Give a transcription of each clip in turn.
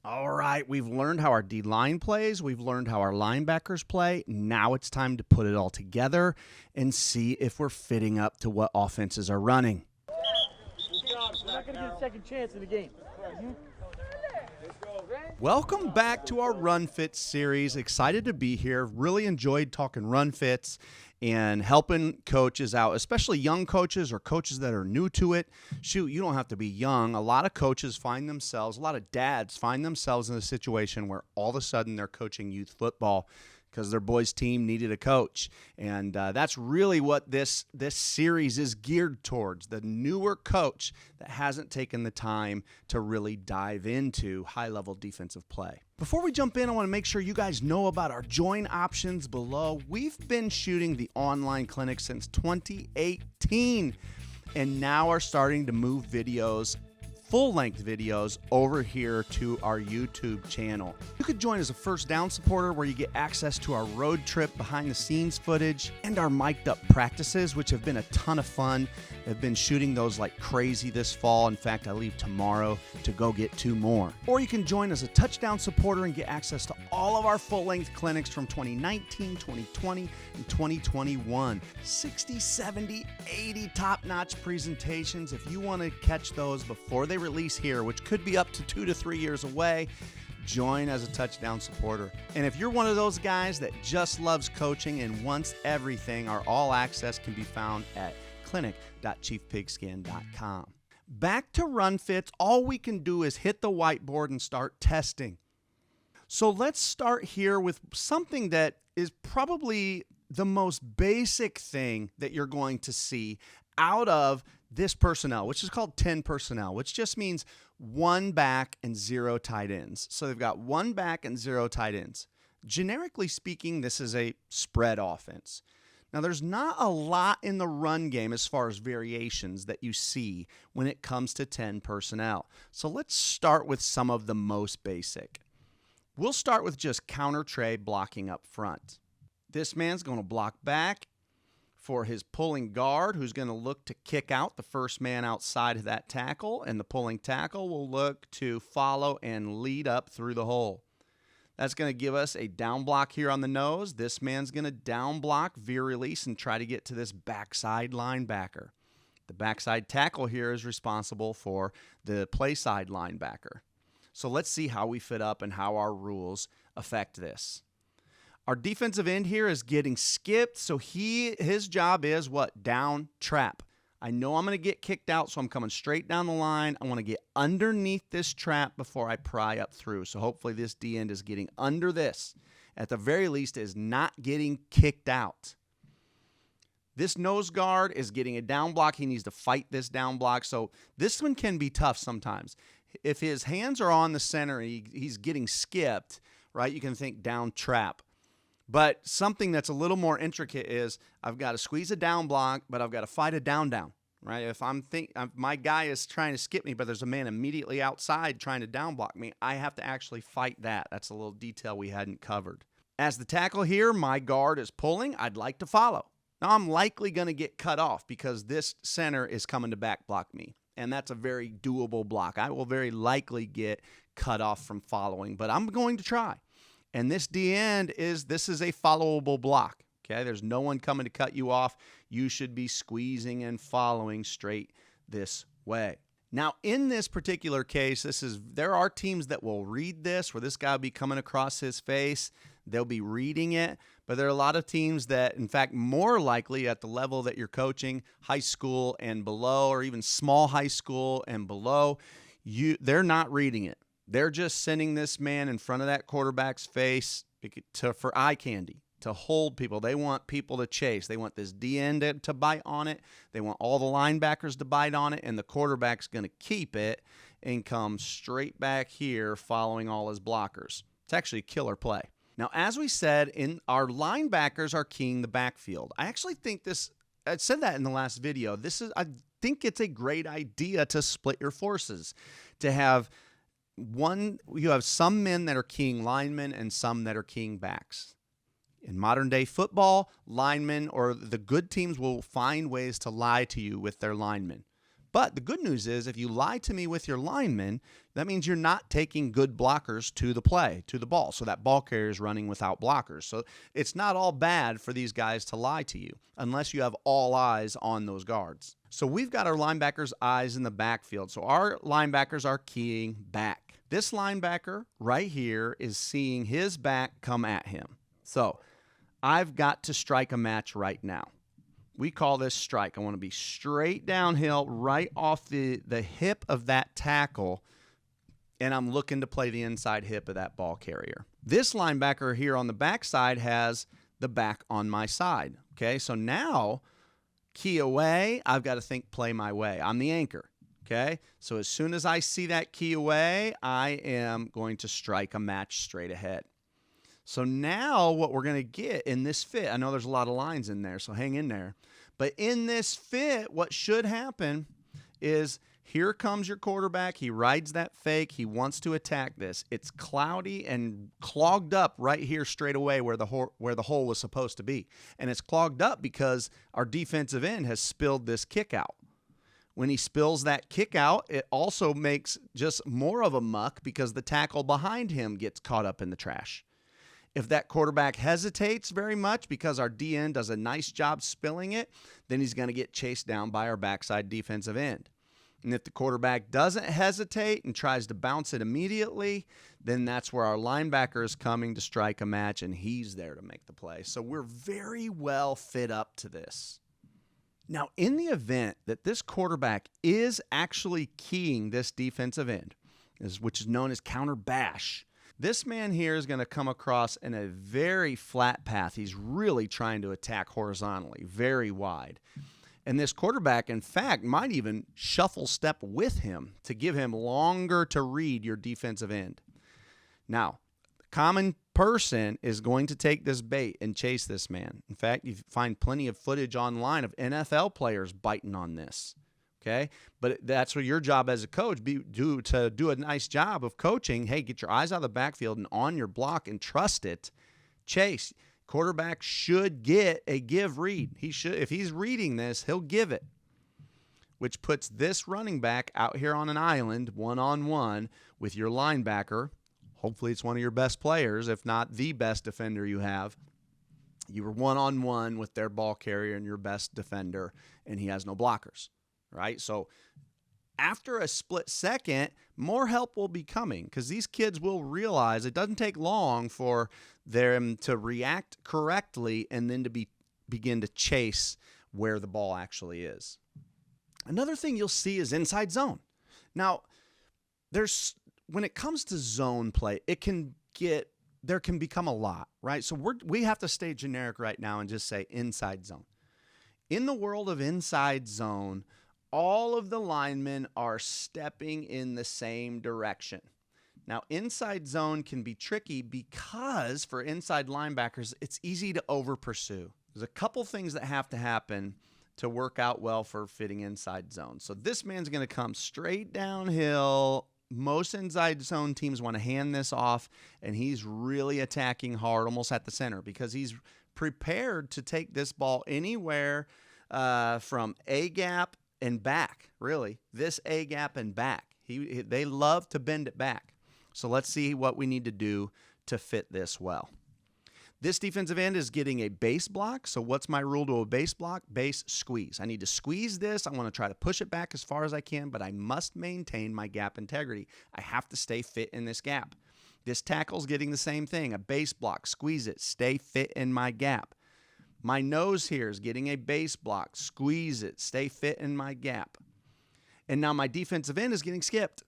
All right, we've learned how our D-line plays. We've learned how our linebackers play. Now it's time to put it all together and see if we're fitting up to what offenses are running. We're not going to get a second chance in the game. Welcome back to our Run Fit series. Excited to be here. Really enjoyed talking run fits and helping coaches out, especially young coaches or coaches that are new to it. Shoot, you don't have to be young. A lot of coaches find themselves, a lot of dads find themselves in a situation where all of a sudden they're coaching youth football because their boys' team needed a coach. And that's really what this series is geared towards, the newer coach that hasn't taken the time to really dive into high-level defensive play. Before we jump in, I want to make sure you guys know about our join options below. We've been shooting the online clinic since 2018 and now are starting to move videos, full-length videos, over here to our YouTube channel. You could join as a First Down supporter where you get access to our road trip behind-the-scenes footage and our mic'd-up practices, which have been a ton of fun. I've been shooting those like crazy this fall. In fact, I leave tomorrow to go get 2 more. Or you can join as a Touchdown supporter and get access to all of our full-length clinics from 2019, 2020, and 2021. 60, 70, 80 top-notch presentations. If you want to catch those before they release here, which could be up to 2 to 3 years away, join as a Touchdown supporter. And if you're one of those guys that just loves coaching and wants everything, our all access can be found at clinic.chiefpigskin.com. Back to run fits, all we can do is hit the whiteboard and start testing. So let's start here with something that is probably the most basic thing that you're going to see out of this personnel, which is called 10 personnel, which just means 1 back and 0 tight ends. So they've got 1 back and 0 tight ends. Generically speaking, this is a spread offense. Now, there's not a lot in the run game as far as variations that you see when it comes to 10 personnel. So let's start with some of the most basic. We'll start with just counter tray blocking up front. This man's going to block back for his pulling guard, who's going to look to kick out the first man outside of that tackle, and the pulling tackle will look to follow and lead up through the hole. That's going to give us a down block here on the nose. This man's going to down block, veer release, and try to get to this backside linebacker. The backside tackle here is responsible for the play side linebacker. So let's see how we fit up and how our rules affect this. Our defensive end here is getting skipped, so his job is what? Down trap. I know I'm going to get kicked out, so I'm coming straight down the line. I want to get underneath this trap before I pry up through. So hopefully this D-end is getting under this. At the very least, is not getting kicked out. This nose guard is getting a down block. He needs to fight this down block. So this one can be tough sometimes. If his hands are on the center and he's getting skipped, right, you can think down trap. But something that's a little more intricate is I've got to squeeze a down block, but I've got to fight a down, right? If my guy is trying to skip me, but there's a man immediately outside trying to down block me, I have to actually fight that. That's a little detail we hadn't covered. As the tackle here, my guard is pulling. I'd like to follow. Now I'm likely going to get cut off because this center is coming to back block me, and that's a very doable block. I will very likely get cut off from following, but I'm going to try. And this D-end is a followable block, okay? There's no one coming to cut you off. You should be squeezing and following straight this way. Now, in this particular case, there are teams that will read this, where this guy will be coming across his face. They'll be reading it, but there are a lot of teams that, in fact, more likely at the level that you're coaching, high school and below, or even small high school and below, they're not reading it. They're just sending this man in front of that quarterback's face for eye candy, to hold people. They want people to chase. They want this D-end to bite on it. They want all the linebackers to bite on it, and the quarterback's going to keep it and come straight back here following all his blockers. It's actually a killer play. Now, as we said, our linebackers are keying the backfield. I actually think I said that in the last video. I think it's a great idea to split your forces, to have you have some men that are keying linemen and some that are keying backs. In modern day football, linemen or the good teams will find ways to lie to you with their linemen. But the good news is if you lie to me with your linemen, that means you're not taking good blockers to the play, to the ball. So that ball carrier is running without blockers. So it's not all bad for these guys to lie to you unless you have all eyes on those guards. So we've got our linebackers' eyes in the backfield. So our linebackers are keying back. This linebacker right here is seeing his back come at him. So I've got to strike a match right now. We call this strike. I want to be straight downhill, right off the hip of that tackle, and I'm looking to play the inside hip of that ball carrier. This linebacker here on the backside has the back on my side. Okay, so now key away, I've got to think play my way. I'm the anchor. Okay, so as soon as I see that key away, I am going to strike a match straight ahead. So now what we're going to get in this fit, I know there's a lot of lines in there, so hang in there. But in this fit, what should happen is here comes your quarterback. He rides that fake. He wants to attack this. It's cloudy and clogged up right here straight away where the hole was supposed to be. And it's clogged up because our defensive end has spilled this kick out. When he spills that kick out, it also makes just more of a muck because the tackle behind him gets caught up in the trash. If that quarterback hesitates very much because our DN does a nice job spilling it, then he's going to get chased down by our backside defensive end. And if the quarterback doesn't hesitate and tries to bounce it immediately, then that's where our linebacker is coming to strike a match, and he's there to make the play. So we're very well fit up to this. Now, in the event that this quarterback is actually keying this defensive end, which is known as counter bash, this man here is going to come across in a very flat path. He's really trying to attack horizontally, very wide. And this quarterback, in fact, might even shuffle step with him to give him longer to read your defensive end. Now, the common person is going to take this bait and chase this man. In fact, you find plenty of footage online of NFL players biting on this. Okay, but that's what your job as a coach to do a nice job of coaching. Hey, get your eyes out of the backfield and on your block and trust it. Chase, quarterback should get a give read. He should, if he's reading this, he'll give it, which puts this running back out here on an island one-on-one with your linebacker. Hopefully it's one of your best players, if not the best defender you have. You were one-on-one with their ball carrier and your best defender, and he has no blockers. Right? So after a split second, more help will be coming because these kids will realize it doesn't take long for them to react correctly and then to begin to chase where the ball actually is. Another thing you'll see is inside zone. Now, when it comes to zone play, there can become a lot, right? So we have to stay generic right now and just say inside zone. In the world of inside zone, all of the linemen are stepping in the same direction. Now, inside zone can be tricky because for inside linebackers, it's easy to over pursue. There's a couple things that have to happen to work out well for fitting inside zone. So this man's going to come straight downhill. Most inside zone teams want to hand this off, and he's really attacking hard almost at the center because he's prepared to take this ball anywhere from A gap and back, really. This A gap and back. They love to bend it back. So let's see what we need to do to fit this well. This defensive end is getting a base block. So what's my rule to a base block? Base squeeze. I need to squeeze this. I want to try to push it back as far as I can, but I must maintain my gap integrity. I have to stay fit in this gap. This tackle's getting the same thing. A base block. Squeeze it. Stay fit in my gap. My nose here is getting a base block. Squeeze it. Stay fit in my gap. And now my defensive end is getting skipped.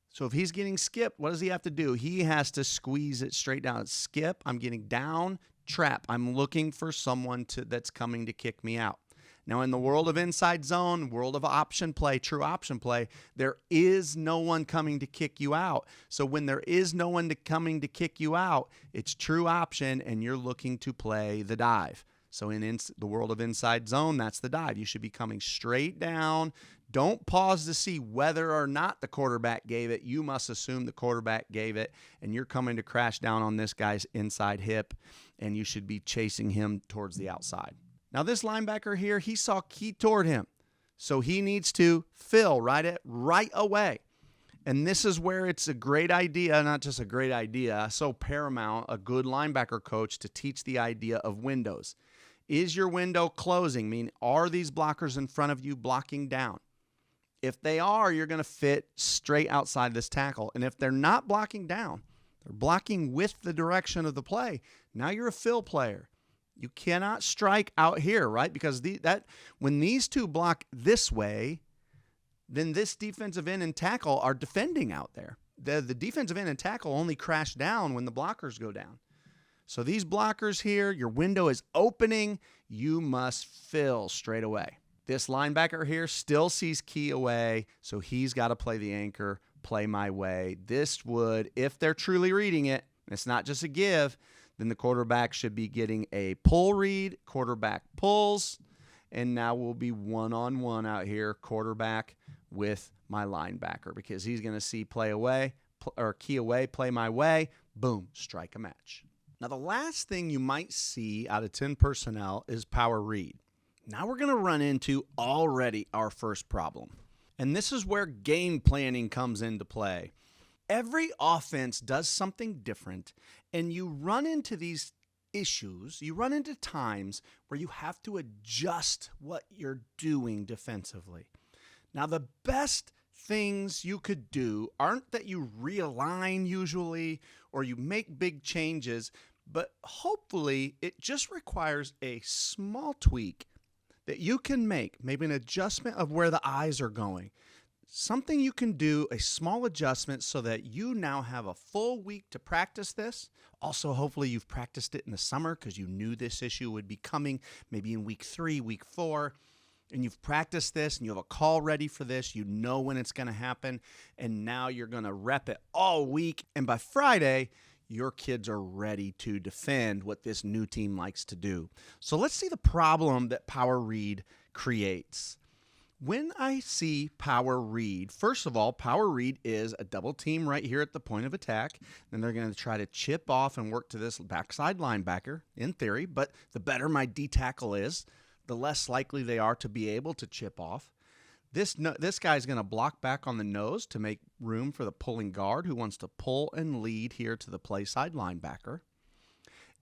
So if he's getting skipped, what does he have to do? He has to squeeze it straight down. Skip. I'm getting down. Trap. I'm looking for someone that's coming to kick me out. Now, in the world of inside zone, world of option play, true option play, there is no one coming to kick you out. So when there is no one coming to kick you out, it's true option, and you're looking to play the dive. So in the world of inside zone, that's the dive. You should be coming straight down. Don't pause to see whether or not the quarterback gave it. You must assume the quarterback gave it, and you're coming to crash down on this guy's inside hip, and you should be chasing him towards the outside. Now this linebacker here, he saw key toward him. So he needs to fill right away. And this is where it's a great idea, not just a great idea, so paramount, a good linebacker coach to teach the idea of windows. Is your window closing? Meaning, are these blockers in front of you blocking down? If they are, you're going to fit straight outside this tackle. And if they're not blocking down, they're blocking with the direction of the play, now you're a fill player. You cannot strike out here, right? Because when these two block this way, then this defensive end and tackle are defending out there. The defensive end and tackle only crash down when the blockers go down. So these blockers here, your window is opening. You must fill straight away. This linebacker here still sees key away, so he's got to play the anchor, play my way. This would, if they're truly reading it, it's not just a give, then the quarterback should be getting a pull read, quarterback pulls, and now we'll be one-on-one out here, quarterback with my linebacker, because he's going to see play away, or key away, play my way, boom, strike a match. Now, the last thing you might see out of 10 personnel is power read. Now we're going to run into already our first problem. And this is where game planning comes into play. Every offense does something different, and you run into these issues, you run into times where you have to adjust what you're doing defensively. Now, the best things you could do aren't that you realign usually or you make big changes, but hopefully it just requires a small tweak that you can make, maybe an adjustment of where the eyes are going. Something you can do, a small adjustment, so that you now have a full week to practice this. Also, hopefully you've practiced it in the summer because you knew this issue would be coming maybe in week 3, week 4. And you've practiced this and you have a call ready for this. You know when it's going to happen. And now you're going to rep it all week. And by Friday, your kids are ready to defend what this new team likes to do. So let's see the problem that power read creates. When I see power read, first of all, power read is a double team right here at the point of attack. Then they're going to try to chip off and work to this backside linebacker, in theory. But the better my D tackle is, the less likely they are to be able to chip off. This guy's going to block back on the nose to make room for the pulling guard who wants to pull and lead here to the play side linebacker.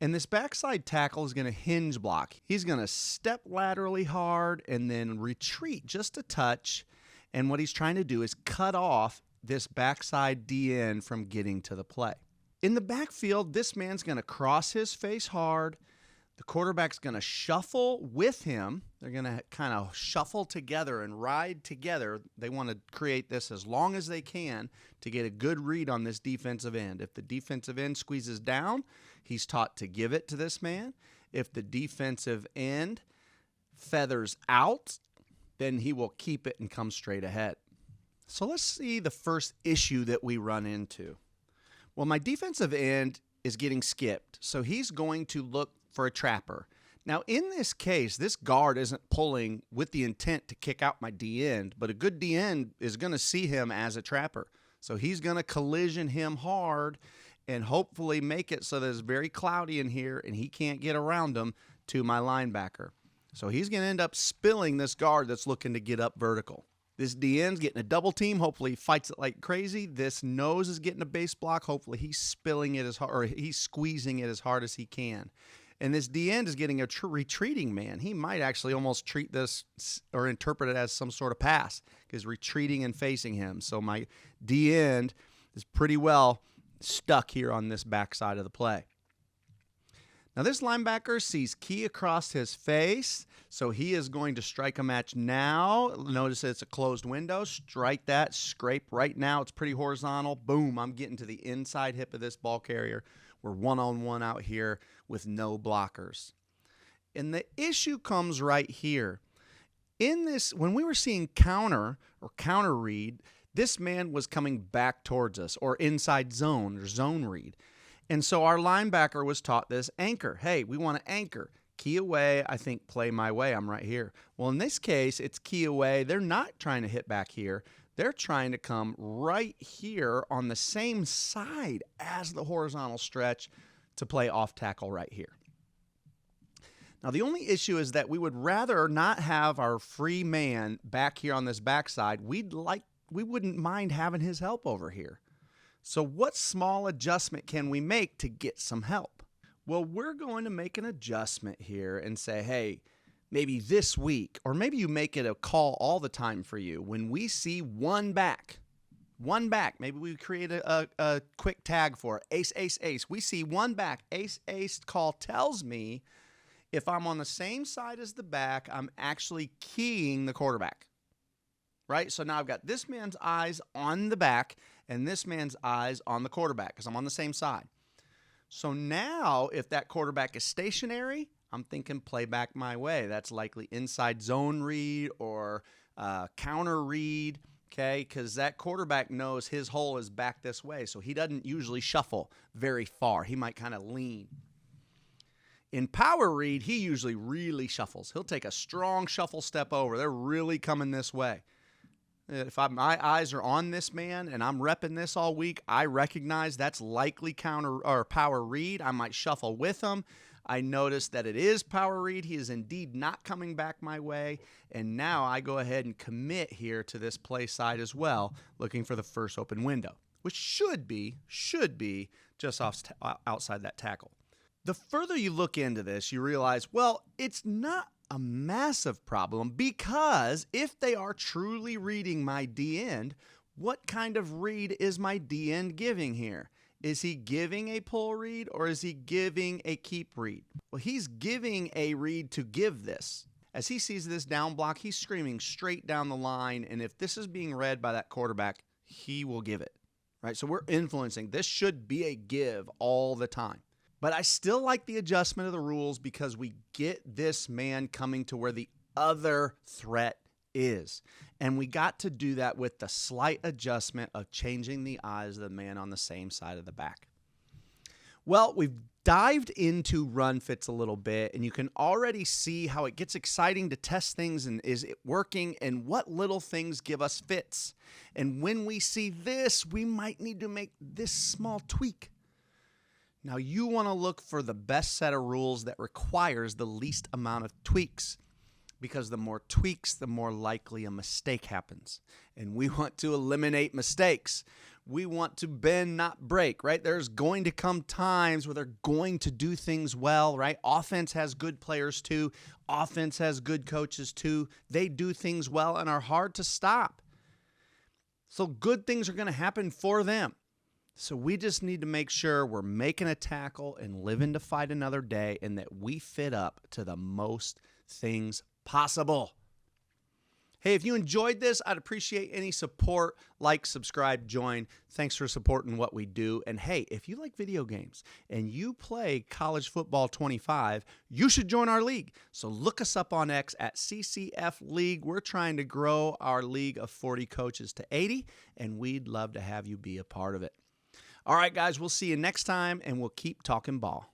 And this backside tackle is going to hinge block. He's going to step laterally hard and then retreat just a touch. And what he's trying to do is cut off this backside DN from getting to the play. In the backfield, this man's going to cross his face hard. The quarterback's going to shuffle with him. They're going to kind of shuffle together and ride together. They want to create this as long as they can to get a good read on this defensive end. If the defensive end squeezes down, he's taught to give it to this man. If the defensive end feathers out, then he will keep it and come straight ahead. So let's see the first issue that we run into. Well, my defensive end is getting skipped, so he's going to look for a trapper. Now, in this case, this guard isn't pulling with the intent to kick out my D-end, but a good D-end is going to see him as a trapper. So he's going to collision him hard and hopefully make it so that it's very cloudy in here and he can't get around him to my linebacker. So he's going to end up spilling this guard that's looking to get up vertical. This D-end's getting a double team. Hopefully he fights it like crazy. This nose is getting a base block. Hopefully he's spilling it as hard, or he's squeezing it as hard as he can. And this D-end is getting a retreating man. He might actually almost treat this or interpret it as some sort of pass because retreating and facing him. So my D-end is pretty well stuck here on this backside of the play. Now this linebacker sees key across his face, so he is going to strike a match now. Notice it's a closed window. Strike that, scrape right now. It's pretty horizontal. Boom, I'm getting to the inside hip of this ball carrier. We're one-on-one out here with no blockers. And the issue comes right here. In this, when we were seeing counter or counter read, this man was coming back towards us, or inside zone or zone read. And so our linebacker was taught this anchor. Hey, we want to anchor. Key away, I think play my way. I'm right here. Well, in this case, it's key away. They're not trying to hit back here. They're trying to come right here on the same side as the horizontal stretch to play off tackle right here. Now, the only issue is that we would rather not have our free man back here on this backside. We wouldn't mind having his help over here. So what small adjustment can we make to get some help? Well, we're going to make an adjustment here and say, hey, maybe this week, or maybe you make it a call all the time for you. When we see one back, maybe we create a quick tag for it. Ace, ace, ace. We see one back, ace, ace call tells me if I'm on the same side as the back, I'm actually keying the quarterback, right? So now I've got this man's eyes on the back and this man's eyes on the quarterback because I'm on the same side. So now if that quarterback is stationary, I'm thinking play back my way. That's likely inside zone read or counter read, okay? Because that quarterback knows his hole is back this way, so he doesn't usually shuffle very far. He might kind of lean. In power read, he usually really shuffles. He'll take a strong shuffle step over. They're really coming this way. If my eyes are on this man and I'm repping this all week, I recognize that's likely counter or power read. I might shuffle with him. I notice that it is power read. He is indeed not coming back my way. And now I go ahead and commit here to this play side as well, looking for the first open window, which should be just outside that tackle. The further you look into this, you realize, well, it's not a massive problem because if they are truly reading my D end, what kind of read is my D end giving here? Is he giving a pull read or is he giving a keep read? Well, he's giving a read to give this. As he sees this down block, he's screaming straight down the line, and if this is being read by that quarterback, he will give it, right? So we're influencing. This should be a give all the time. But I still like the adjustment of the rules because we get this man coming to where the other threat is. And we got to do that with the slight adjustment of changing the eyes of the man on the same side of the back. Well, we've dived into run fits a little bit, and you can already see how it gets exciting to test things and is it working and what little things give us fits. And when we see this, we might need to make this small tweak. Now, you want to look for the best set of rules that requires the least amount of tweaks, because the more tweaks, the more likely a mistake happens. And we want to eliminate mistakes. We want to bend, not break, right? There's going to come times where they're going to do things well, right? Offense has good players too. Offense has good coaches too. They do things well and are hard to stop. So good things are going to happen for them. So we just need to make sure we're making a tackle and living to fight another day and that we fit up to the most things possible. Hey, if you enjoyed this, I'd appreciate any support. Like, subscribe, join. Thanks for supporting what we do. And hey, if you like video games and you play College Football 25, you should join our league. So look us up on X at CCF League. We're trying to grow our league of 40 coaches to 80, and we'd love to have you be a part of it. All right, guys, we'll see you next time, and we'll keep talking ball.